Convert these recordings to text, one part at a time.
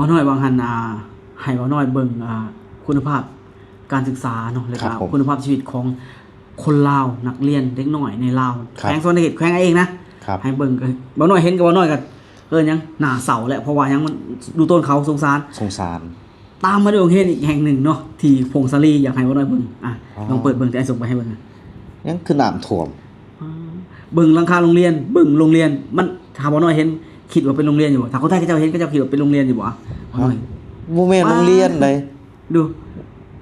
บ่น้อยบางหันให้บ่น้อยเบิ่งคุณภาพการศึกษาเนาะแล้วก็คุณภาพชีวิตของคนลาวนักเรียนเด็กน้อยในลาวแขวงโซนเขตแขวงเองนะให้เบิ่งก็บ่น้อยเห็นก็บ่น้อยก็ยังหน้าเศร้าแหละเพราะว่ายังมันดูต้นเขาสงสารตามมาด้วยโรงเรียนอีกแห่งหนึ่งเนาะที่พงศาลีอยากให้บ่น้อยเบิ่งลองเปิดเบิ่งแต่ส่งไปให้เบิ่งยังคือน้ำท่วมเบิ่งหลังคาโรงเรียนเบิ่งโรงเรียนมันถ้าบ่น้อยเห็นคิดว่าเป็นโรงเรียนอยู่บ่ถ้าคนไทยเขาเจ้าเห็นเขาเจ้าคิดว่าเป็นโรงเรียนอยู่บ่บ่น้อยบ่แม่นโรงเรียนเลยดู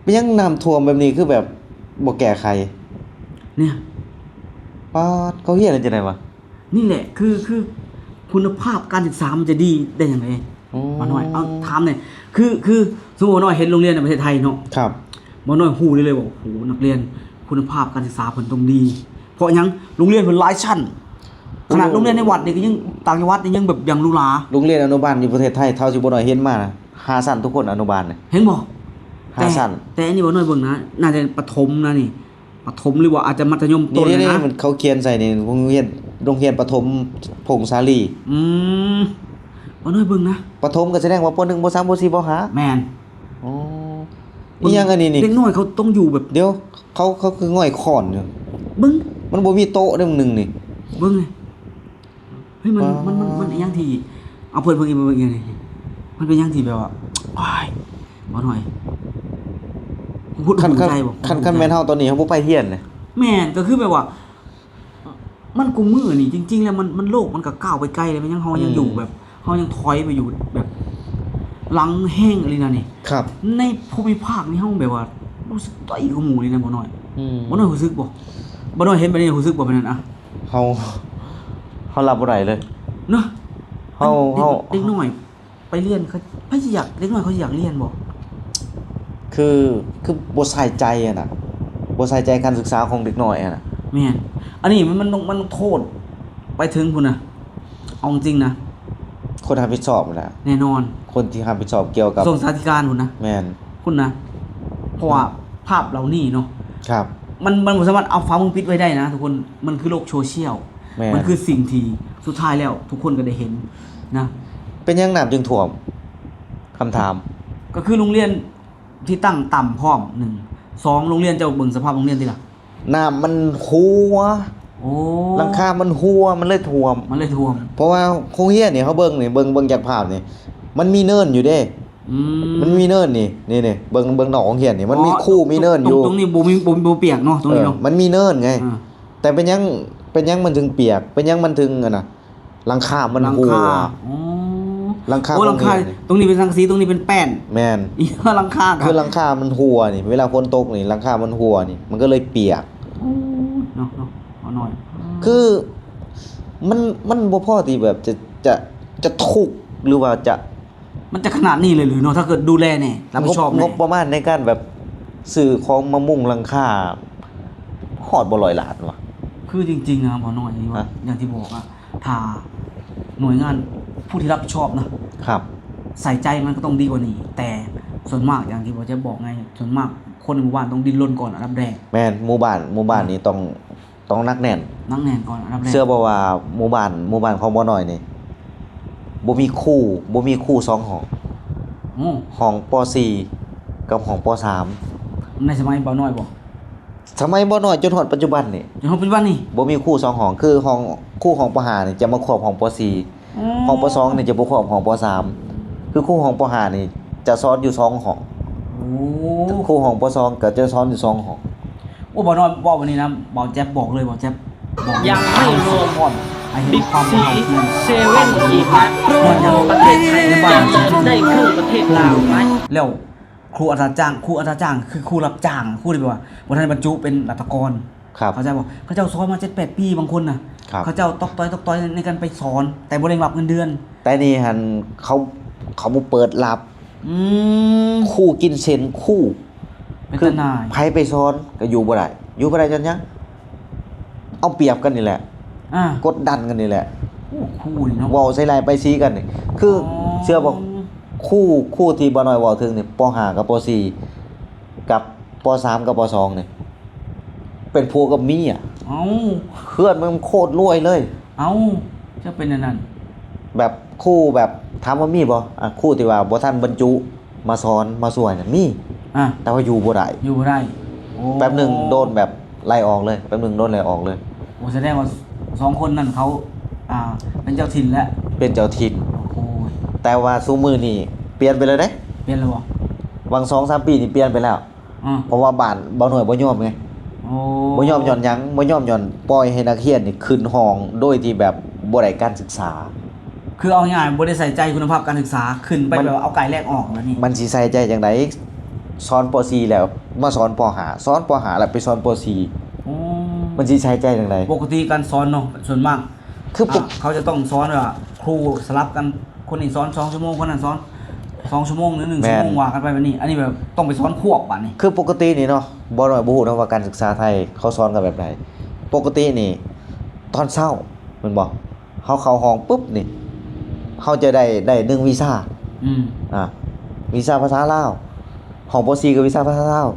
เป็นยังน้ำท่วมแบบนี้คือแบบบ่แก้ไขเนี่ยป๊าดเขาเฮียอะไรจังได๋วะนี่แหละคือคุณภาพการศึกษามันจะดีได้ยังไงบ่น้อยเอาถามหน่อยคือสมมุติว่าน้อยเห็นโรงเรียนในประเทศไทยเนาะครับบ่น้อยฮู้ได้เลยว่าโอ้โหนักเรียนคุณภาพการศึกษาเพิ่นต้องดีเพราะหยังโรงเรียนเพิ่นหลายชั้นขนาดโรงเรียนในวัดนี่ก็ยังต่างจังหวัดนี่ยังแบบยังหรูหราโรงเรียนอนุบาลในประเทศไทยเท่าที่บ่น้อยเห็นมานะ5ชั้นทุกคนอนุบาลน่ะเห็นบ่5ชั้นแต่อันนี้บ่น้อยเบิ่งนะน่าจะประถมนะนี่ประถมหรือว่าอาจจะมัธยมต้นนะนี่มันเขาเขียนใส่นี่โรงเรียนประถมพงศาลีบ่น้อยเบิ่งนะประถมก็แสดงว่าป .1 ป .3 ป .4 ป .5 แม่นอ๋ออีหยังอันนี้นี่เด็กน้อยเขาต้องอยู่แบบเดี๋ยวเขาคือง่อยค้อนอยู่เบิ่งมันบ่มีโต๊ะเด้อนึงนี่เบิ่งเลยเฮ้ยมันอีหยังที่เอาเพิ่นเบิ่งอีกเบิ่งอีกนี่มันเป็นหยังที่แบบว่าอ้ายบ่น้อยพูดใจบ่คันแม่นเฮาตอนนี้เฮาบ่ไปเรียนเลยแม่นก็คือแบบว่ามันกูมือนี่จริงๆแล้วมันโลกมันก็ก้าวไปไกลเลยมันยังเฮายังอยู่แบบเฮายังถอยไปอยู่แบบหลังแห้งอะไรนั่นนี่ครับในภูมิภาคนี้เฮาแบบว่ารู้สึกต้อยกว่าหมู่นี่นะบ่น้อยบ่น้อยรู้สึกบ่น้อยเห็นแบบนี้รู้สึกบ่เป็นนั่นเฮารับบ่ได้เลยเนาะเฮาเด็กน้อยไปเรียนเขาสิอยากเด็กน้อยเขาสิอยากเรียนบ่คือบ่ใส่ใจอ่ะน่ะบ่ใส่ใจการศึกษาของเด็กน้อยอ่ะน่ะแม่นอันนี้มันต้องโทษไปถึงพุ่นน่ะเอาจริงนะคนรับผิดชอบน่ะแน่นอนคนที่รับผิดชอบเกี่ยวกับส่งสาธิการพุ่นนะแม่นคุณนะเพราะว่าภาพเหล่านี้เนาะครับมันบ่สามารถเอาฟ้ามึงปิดไว้ได้นะทุกคนมันคือโลกโซเชียลมันคือสิ่งที่สุดท้ายแล้วทุกคนก็ได้เห็นนะเป็นยังน้ำจึงท่วมคำถามก็คือโรงเรียนที่ตั้งต่ำพร้อม1 2โรงเรียนเจ้าเบิ่งสภาพโรงเรียนติล่ะน้ำมันหัวโอ้หลังคามันหัวมันเลยท่วมเพราะว่าโรงเรียนนี่เฮาเบิ่งนี่เบิ่งจากภาพนี่มันมีเนินอยู่เด้มันมีเนินนี่เบิ่งนอกโรงเรียนนี่มันมีคู่มีเนินอยู่ตรงนี้บ่เปียกเนาะตรงนี้เนาะมันมีเนินไงแต่เป็นยังมันถึงเปียกเป็นยังมันถึงน่ะหลังคามันหัวหลังคาตรงนี้เป็นสังกะสีตรงนี้เป็นแป้นแม่นอีหลังคาคือหลังคามันหัวนี่เวลาฝนตกนี่หลังคามันหัวนี่มันก็เลยเปียกเนาะเอาหน่อยคือมันบ่พอที่แบบจะทุกข์หรือว่ามันจะขนาดนี้เลยหรือเนาะถ้าเกิดดูแลแน่รับผิดชอบงบประมาณในการแบบซื้อของมามุงหลังคาฮอดบ่100ล้านว่ะคือจริงๆนะบ่น้อยว่าอย่างที่บอกถ้าหน่วยงานผู้ที่รับผิดชอบนะครับใส่ใจมันก็ต้องดีกว่านี้แต่ส่วนมากอย่างที่บ่จะบอกไงส่วนมากคนในหมู่บ้านต้องดิ้นรนก่อนอันดับแรกแม่นหมู่บ้านนี่ต้องนักแน่นก่อนอันดับแรกเชื่อบ่ว่าหมู่บ้านของบ่น้อยนี่บ่มีคู่2ห้องห้องป .4 กับห้องป .3 ในสมัยบ่น้อยบ่สมัยบ่น้อยจนฮอดปัจจุบันนี่บ่มีคู่2ห้องคือคู่ห้องป .5 นี่จะมาครอบห้องป .4 ห้องป .2 นี่จะบ่ครอบห้องป .3 คือคู่ห้องป .5 นี่จะซ้อนอยู่2ห้องคู่ห้องป .2 ก็จะซ้อนอยู่2ห้องบ่น้อยบอกวันนี้นะบ่แจ๊บบอกเลยบ่แจ๊บบอกยังไม่รวมบิ๊กซีเซเว่นอีกนะประเทศไทยจะได้ครึ่งประเทศลาวไหมแล้วครูอัตราจ้างคือครูรับจ้างครูที่แบบว่าบ่ทันบรรจุเป็นรัฐกรเขาจะบอกเขาเจ้าสอนมา 7-8 ปีบางคนน่ะเขาเจ้าตอกต้อยในการไปสอนแต่บ่ได้รับเงินเดือนแต่นี่หั่นเขาบ่เปิดรับครูกินเซ็นครูเป็นทนายไผไปสอนก็อยู่บ่ได้จังยังเอาเปรียบกันนี่แหละกดดันกันนี่แหละคู่นี่เนาะเว้าใส่ลายไปซีกันนี่คือเชื่อบ่คู่ที่บ่น้อยเว้าถึงนี่ป .5 กับป .4 กับป .3 กับป .2 นี่เป็นผัวกับเมียเอ้าเพื่อนมันโคตรรวยเลยเอ้าจะเป็นอันนั้นแบบ ครูแบบถามว่ามีบ่ครูที่ว่าบ่ทันบรรจุมาสอนมาช่วยน่ะมี อ่ะ แต่ว่าอยู่บ่ได้ อยู่บ่ได้โอ้ แป๊บหนึงโดนแบบไล่ออกเลยแป๊บหนึงโดนไล่ออกเลย โอ้แสดงว่าสองคนนั่นเขาเป็นเจ้าถิ่นแล้ว เป็นเจ้าถิ่น โอ้ย แต่ว่าซุมื้อนี้เปลี่ยนไปเลยเด้ เปลี่ยนแล้วบ่ บาง 2-3 ปีนี่เปลี่ยนไปแล้ว อ่า เพราะว่าบ้านบ่หน่วยบ่ยอมไง โอ้ บ่ยอมย้อนหยังบ่ยอมย้อนปล่อยให้นักเรียนนี่ขึ้นห้องโดยที่แบบบ่ได้การศึกษา คือเอาง่ายๆบ่ได้ใส่ใจคุณภาพการศึกษาขึ้นไปแบบว่าเอาไก่แรกออกแล้วนี่ มันสิใส่ใจจังไดสอนป .4 แล้วมาสอนป .5 สอนป .5 แล้วไปสอนป โอ้ .4 มันสิใส่ใจจังได ปกติการสอนเนาะส่วนมาก คือปก เขาจะต้องสอนว่าครูสลับกันคนนี้สอน2ชั่วโมงคนนั้นสอน2ชั่วโมงหรือ1ชั่วโมงว่ากันไปแบบนี้ อันนี้แบบต้องไปสอนควบบัดนี้ คือปกตินี่เนาะบ่น้อยบ่ฮู้เนาะว่าการศึกษาไทยเขาสอนกันแบบใดปกตินี่ตอนเช้าแม่นบ่เฮาเข้าห้องปุ๊บนี่เฮาจะได้1วีซ่า อืม วีซ่าภาษาลาวห้องป .4 ก็วีซ่าภาษาลาว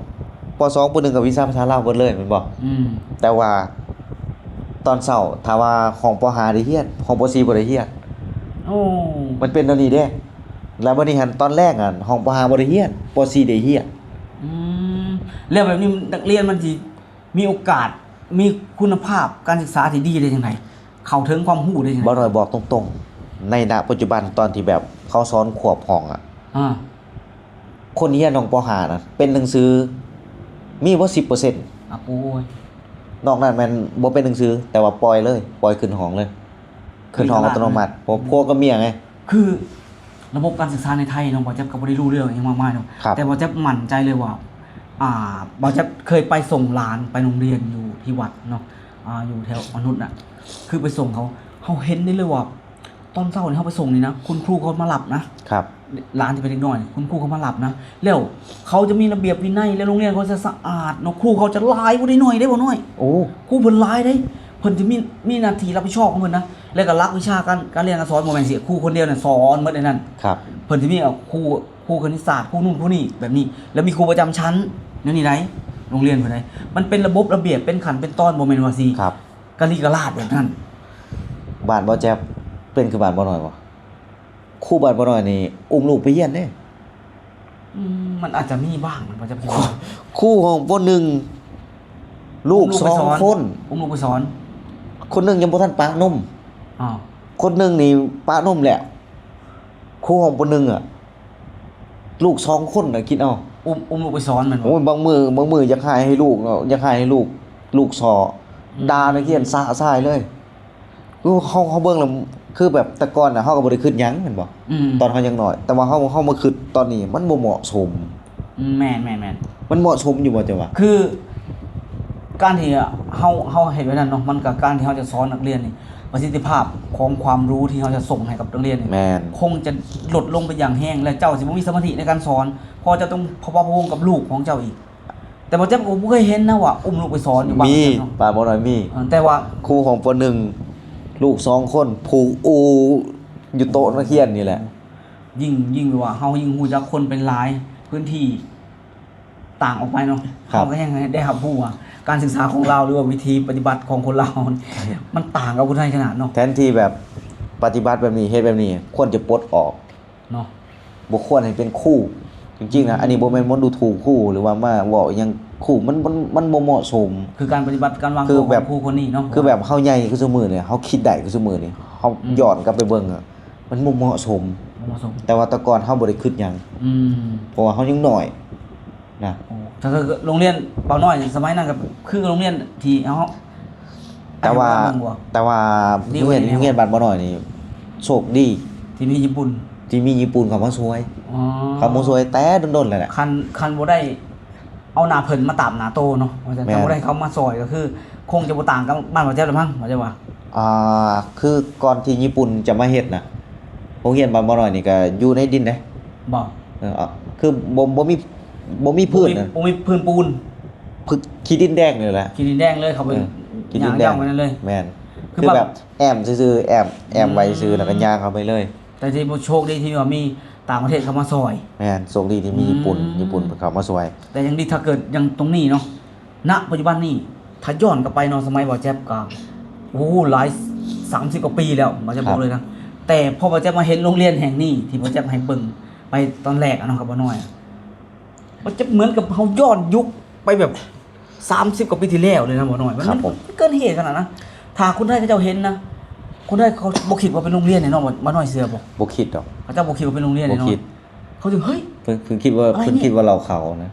ป .2 ป .1 ก็วีซ่าภาษาลาวเบิดเลยแม่นบ่ อืม แต่ว่าตอนเช้าถ้าว่าห้องป .5 ได้เรียนห้องป .4 บ่ได้เรียน โอ้ มันเป็นอันนี้เด้แล้วบัดนี้หันตอนแรกอ่ะห้องป .5 บ่ได้เรียนป .4 ได้เรียน อืมแล้วแบบนี้นักเรียนมันสิมีโอกาสมีคุณภาพการศึกษาที่ดีได้จังไดเข้าถึงความรู้ได้จังได บ่น้อยบอกตรงๆในณปัจจุบันตอนที่แบบเขาสอนควบห้องอ่ะ อ่า คนเรียนห้องป .5 น่ะเป็นหนังสือมีบ่ 10% อ่ะโอ้ย นอกนั้นมันบ่เป็นหนังสือแต่ว่าปล่อยเลยปล่อยขึ้นห้องเลยขึ้นห้องอัตโนมัติเพราะพวกก็เมียไง คือระบบการศึกษาในไทยเนาะบ่จับก็บ่ได้รู้เรื่องอิหยังมากมายเนาะ ครับ แต่บ่จับมั่นใจเลยว่าบ่จับเคยไปส่งหลานไปโรงเรียนอยู่ที่วัดเนาะอยู่แถวมนุษย์น่ะ คือไปส่งเขาเห็นได้เลยว่าตอนเช้านี่เขาไปส่งนี่นะคุณครูเขามารับนะครับ หลานที่เป็นเด็กน้อยคุณครูเขามารับนะแล้วเขาจะมีระเบียบวินัยและโรงเรียนเขาจะสะอาดเนาะครูเขาจะลายบ่ได้น้อยได้บ่น้อย โอ้ ครูเพิ่นหลายได้เพิ่นจะมีหน้าที่รับผิดชอบของเพิ่นนะแล้วก็รักวิชาการเรียนการสอนบ่แม่นสิครูคนเดียวน่ะสอนหมดในนั้น ครับ เพิ่นสิมีครูคณิตศาสตร์ครูนู่นครูนี่แบบนี้ แล้วมีครูประจำชั้นนั่นนี่ไดโรงเรียนเพิ่นไดมันเป็นระบบระเบียบเป็นขั้นเป็นตอนบ่แม่นว่าสิ ครับ กะลีกะลาดแบบนั้น บ้านบ่แจ๊บเป็นคือบ้านบ่น้อยบ่ครูบ้านบ่น้อยนี่อุ้มลูกไปเรียนเด้ มันอาจจะมีบ้างมันบ่จะเป็น ครูของป .1 ลูก2คน อุ้มลูกไปสอน คนหนึงยังบ่ทันปะนม อ้าว คนหนึงนี่ปะนมแล้วครูของป .1 อ่ะลูก2คนน่ะคิดเอา อุ้มลูกไปสอนมันบ่ โอ้ยบางมืออยากหายให้ลูกเนาะอยากหายให้ลูกสอด่านักเรียนซ่ายเลยคือเขาเบิ่งแล้วคือแบบแต่ก่อนน่ะเฮาก็บ่ได้คิดหยังแม่นบ่ ตอนเฮายังน้อย แต่ว่าเฮามาคิดตอนนี้มันบ่เหมาะสม แม่น มันเหมาะสมอยู่บ่จ๊ะวะ คือการที่เฮาเห็นไว้นั่นเนาะมันกับการที่เฮาจะสอนนักเรียนนี่ประสิทธิภาพของความรู้ที่เฮาจะส่งให้กับนักเรียนนี่ แม่น คงจะลดลงไปอย่างแห้งและเจ้าสิบ่มีสมาธิในการสอนเพอจะต้องพะวงกับลูกของเจ้าอีก แต่บ่จำก็บ่เคยเห็นนะว่าอุ้มลูกไปสอนอยู่บ้าน มี เนาะ ป้าบ่น้อยมี แต่ว่า ครูของป .1 ลูก2คนผูกอูอยู่โต๊ะนักเรียนนี่แหละ ยิ่งไปว่าเฮายิ่งฮู้จักคนเป็นหลายพื้นที่ต่างออกไปเนาะ ครับ เฮาก็ยังได้รับรู้ว่าการศึกษาของเราหรือว่าวิธีปฏิบัติของคนเรามันต่างกับคนไทยขนาดเนาะ แทนที่แบบปฏิบัติแบบนี้เฮ็ดแบบนี้ควรจะปลดออก เนาะ บ่ควรให้เป็นครูจริงๆนะอันนี้บ่แม่นบ่ดูถูกครูหรือว่ามาเว้าอิหยังครูมันบ่เหมาะสม คือการปฏิบัติการวาง คือ ตัวข แบ อบ งครูคนนี้เนาะ คือแบบเฮาใหญ่คือซุมื้อนี่เฮาคิดได้คือซุมื้อนี่เฮาย้อนกลับไปเบิ่งอะมันบ่เหมาะสม บ่เหมาะสม แต่ว่าแต่ก่อนเฮาบ่ได้คิดหยัง อืม เพราะว่าเฮายังน้อยนะ โอ้ถ้าคือโรงเรียนเปาน้อยสมัยนั้นก็คือโรงเรียนที่เฮา แต่ว่า อันนี้บ่ แต่ว่า ดี โรง กว่า เรียน นี้ โรงเรียนบ้านบ่น้อยนี่โชคดี ที่มีญี่ปุ่น ที่มีญี่ปุ่นเข้ามาช่วย อ๋อ เข้ามาช่วยแต่ดนๆเลยแหละ คันบ่ได้เอาหน้าเพิ่นมาตามหน้าโตเนาะว่าจะ แม่น บ่ได้เขามาซอยก็คือ คงจะบ่ต่างกับบ้านบ่เจ้าละมั้งว่าจะว่า คือก่อนที่ญี่ปุ่นจะมาเฮ็ดน่ะโรงเรียนบ้านบ่น้อยนี่ก็อยู่ในดินเด้ บ่ คือบ่มีพื้นน่ะ บ่มีพื้นปูน พึกขี้ดินแดงนี่แหละ ขีดินแดงเลยเขาไป ขี้ดินแด ย่าง งไปนั่นเลย แม่น คื คือ อ แบบ แบบแอมซื่อๆแอมไว้ซื่อแล้วก็ย่างเข้าไปเลย แต่ที่โชคดีที่ว่ามีต่างประเทศเข้ามาซอย แม่นโชคดีที่มีญี่ปุ่น อืม ญี่ปุ่นเข้ามาช่วย แต่ยังดีถ้าเกิดยังตรงนี้เนาะณปัจจุบันนี้ถ้าย้อนกลับไปเนาะสมัยบ่แจ๊บก็โอ้โหหลาย30กว่าปีแล้วบ่จะบอกเลยนะ แต่พอบ่แจ๊บมาเห็นโรงเรียนแห่งนี้ที่บ่แจ๊บให้เบิ่งไปตอนแรกอะเนาะครับบ่น้อยบ่แจ๊บเหมือนกับเฮาย้อนยุคไปแบบ30กว่าปีที่แล้วเลยนะบ่น้อยมันเกินเหตุขนาดนะถ้าคนไทยเขาเจ้าเห็นนะคนไทยเขาบ่คิดว่าเป็นโรงเรียนแน่เนาะบ่น้อยเสือบ่ บ่คิดดอก เขาเจ้าบ่คิดว่าเป็นโรงเรียนแน่นอ บ่คิ น ด เขาถึงเฮ้ย เพิ่นคิดว่า อะไร เพิ่น นี่ คิดว่าเราเขานะ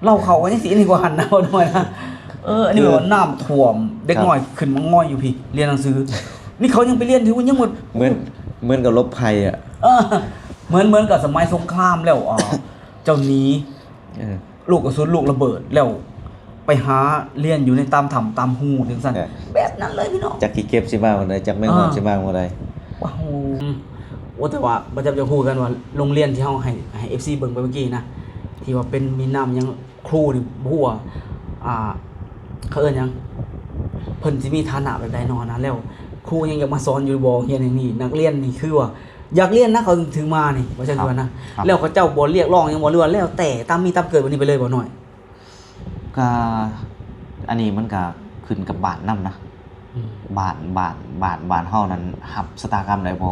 เล่าเขาก็ยังสิอันนี้กว่าหันนะบ่น้อยนะอันนี้แบบว่าน้ำท่วมเด็กน้อยขึ้นมาง่อยอยู่พี่เรียนหนังสือนี่เขายังไปเรียนถือว่ายังหมด เหมือนกับลบภัยอ่ะ เออเหมือนกับสมัยสงครามแล้วเจ้าหนี้ เออ ลูกกระสุนลูกระเบิดแล้วไปหาเรียนอยู่ในตามถ้ำตามหูจังซั่น ใช่ แบบนั้นเลยพี่น้อง จักกี่เก็บสิมาวันใดจักแม่งฮอดสิมาวันใด ว้าวว่าแต่ว่าบ่จะพูดกันว่าโรงเรียนที่เฮาให้ FC เบิ่งไปเมื่อกี้นะที่ว่าเป็นมีน้ำยังครูนี่บ่ฮู้ว่าเขาเอิ้นหยังเพิ่นสิมีฐานะแบบใดเนาะนะแล้วครูยังอยากมาสอนอยู่บ่เรียนอย่างนี้นักเรียนนี่คือว่าอยากเรียนนะเขาถึงมานี่ว่าจังว่านะแล้วเขาเจ้าบ่เรียกร้องหยังบ่หรือว่าแล้วแต่ตามมีตามเกิดวันนี้ไปเลยบ่น้อย ก็อันนี้มันก็ขึ้นกับบ้านนำนะบ้านเฮานั้นรับชะตากรรมได้บ่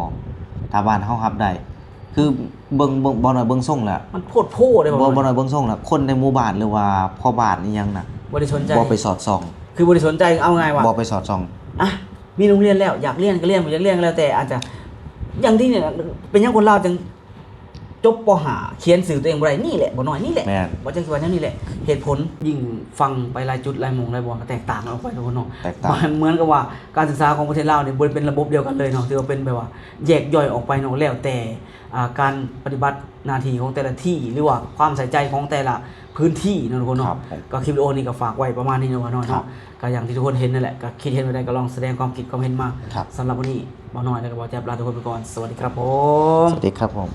ถ้าบ้านเฮารับได้คือเบิ่งบ่น้อยเบิ่งส่งแล้ว มันโพดโพได้บ่ บ่น้อยเบิ่งส่งแล้วคนในหมู่บ้านหรือว่าพ่อบ้านอีหยังน่ะ บ่ได้สนใจ บ่ไปสอดส่อง คือบ่ได้สนใจเอาไงวะ บ่ไปสอดส่อง อ่ะมีโรงเรียนแล้วอยากเรียนก็เรียนบ่อยากเรียนก็แล้วแต่อาจจะอย่างที่เนี่ยเป็นหยังคนลาวจังจบป .5 เขียนสื่อตัวเองบ่ได้นี่แหละบ่น้อยนี่แหละ แม่น บ่จังสิว่าแนวนี้แหละเหตุผลยิ่งฟังไปหลายจุดหลายหม่องหลายบ่ก็แตกต่างกันออกไปทุกคนเนาะ แตกต่าง เหมือนกับว่าการศึกษาของประเทศลาวเนี่ยบ่ได้เป็นระบบเดียวกันเลยเนาะถือว่าเป็นแบบว่าแยกย่อยออกไปเนาะแล้วแต่การปฏิบัติหน้าที่ของแต่ละที่หรือว่าความใส่ใจของแต่ละพื้นที่เนาะทุกคน ครั เนาะ บผม ก็คลิปวิดีโอนี้ก็ฝากไว้ประมาณนี้เนาะว่าน้อย ครั เนาะ บ ก็อย่างที่ทุกคนเห็นนั่นแหละก็คิดเห็นไว้ได้ก็ลองแสดงความคิดความเห็นมา ครับ สำหรับวันนี้บ่น้อยแล้วก็บ่แจ๊บลาทุกคนไปก่อนสวัสดีครับผม สวัสดีครับผม